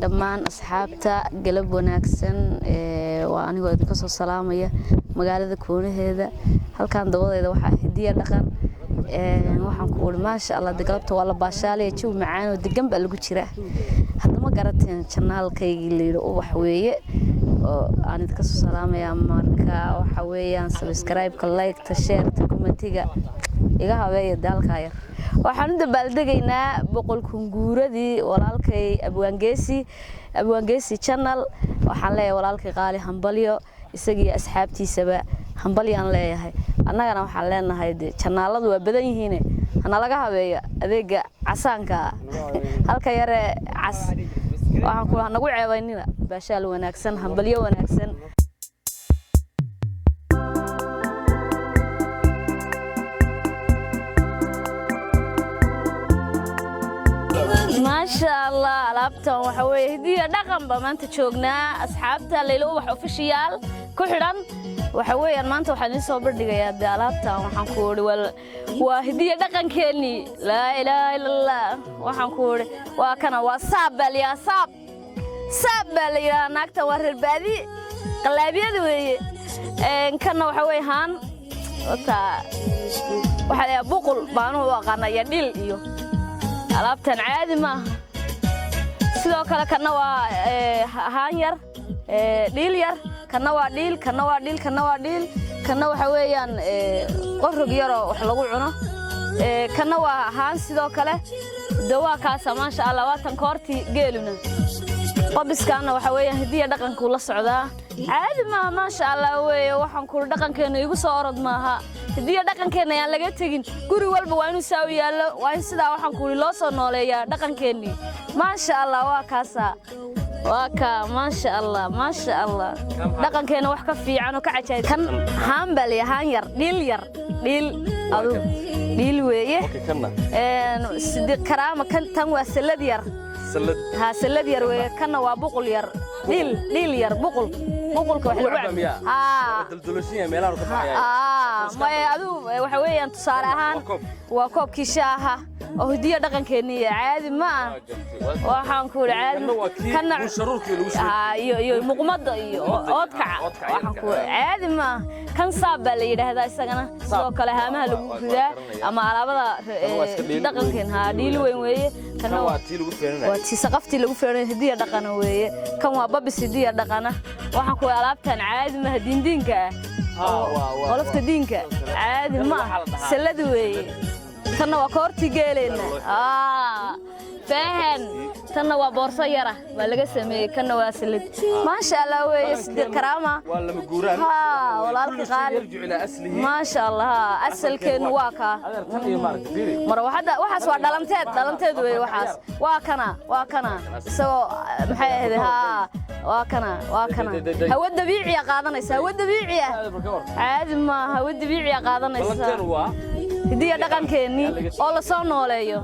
dhammaan asxaabta galab wanaagsan waa anigoo idinka soo salaamaya magaalada Koonaheeda halkaan dabadeeda waxa hidiya dhaqan waxaan ku wada maasha Allah galabta waa la baashaalay jiw macaan oo degan baa lagu jira hadda ma garateen channelkayga leeyo wax weeye oo aan idinka soo salaamaya marka waxa weeyaan subscribe-ka like-ta share-ta comment-iga iga habeeyo dalka yar waxaan u dabaaldegaynaa boqol kunguuradii walaalkay abwaangeesi channel waxaan leeyahay walaalkay qaali hambalyo isagii asxaabtiisaba hambalyaan leeyahay annagana waxaan leenahay channeladu waa badan yihiin ana laga habeeyo adeega casaanka halka yare cas waxaan ku nagu ceebaynina baashaal wanaagsan hambalyo wanaagsan ما شاء الله لابتهم وحوي هدية دقن بمانت شوقنا أصحابتها اللي لو وح أوفيشيال كحرم وحوي المانت وحني صبر دقيقة لابتهم وحنقول وهدية دقن كني لا إله إلا الله وحنقول وكنا وصاب يا صاب يا نكتة ورا البادي قلبي ذوي كنا وحوي هان وحنا بقول بانو وقنا يدل إيو alaabtan caadi ma sidoo kale kana waa haan yar dhiil yar kana waa dhiil kana waxa weeyaan qorog yar oo wax lagu cuno kana waa haan sidoo kale dawaa kaas ma sha Allah waatan koorti geeluna qobiskaana waxa weeyaan hidiya dhaqanku la socdaa caadi ma sha Allah weey waxaan ku dhaqankeena igu soo orod maaha hidiya dhaqankeena aan laga tagin guri walba waa inuu saaw yaalo waa in sida waxaan ku loo soo nooleeyaa dhaqankeeni ma sha Allah waa kaasa waa ka ma sha Allah dhaqankeena wax ka fiican oo ka cajaayid kan hambal yahan yar dhiil weeye sidii karaama kan tan waa salad yar salad yar weeye kana waa buqul yar dhiil yar buqulka wax lagu daldaloshiya meelaha ka baxaya ma adu waxa weeyaan tusaale ahaan waa koobkii shaaha oo hidiya dhaqankeena caadi ma waxaan ku caadi kana sharuurkii lagu sheegay iyo muqmada iyo oodka waxaan ku caadi ma kan saab la yiraahdaa isagana sidoo kale haamaha lagu gudaa ama alaabada dhaqankeena dhiil weyn weeye kana waa tii saqaftii lagu feeray hidiya dhaqan weeye kan waa babis hidiya dhaqana waxaan ku alaabtan caadi ma diinka qolofta diinka caadi ma salad weeye kana waa koorti geelena فاهم تنا وبورصة يرى ولا قسمي كنا واسلد ما شاء الله ويسدير كرامة ولا مجوران ها ولا القال ما شاء الله أسل كن واقع مرة واحدة وحس دلمتد وحس واكنا سو محيد ها واكنا هو الدبيعي قاضنا هو الدبيعي عاد ما هو الدبيعي قاضنا هدي دقن كني الله صونوليو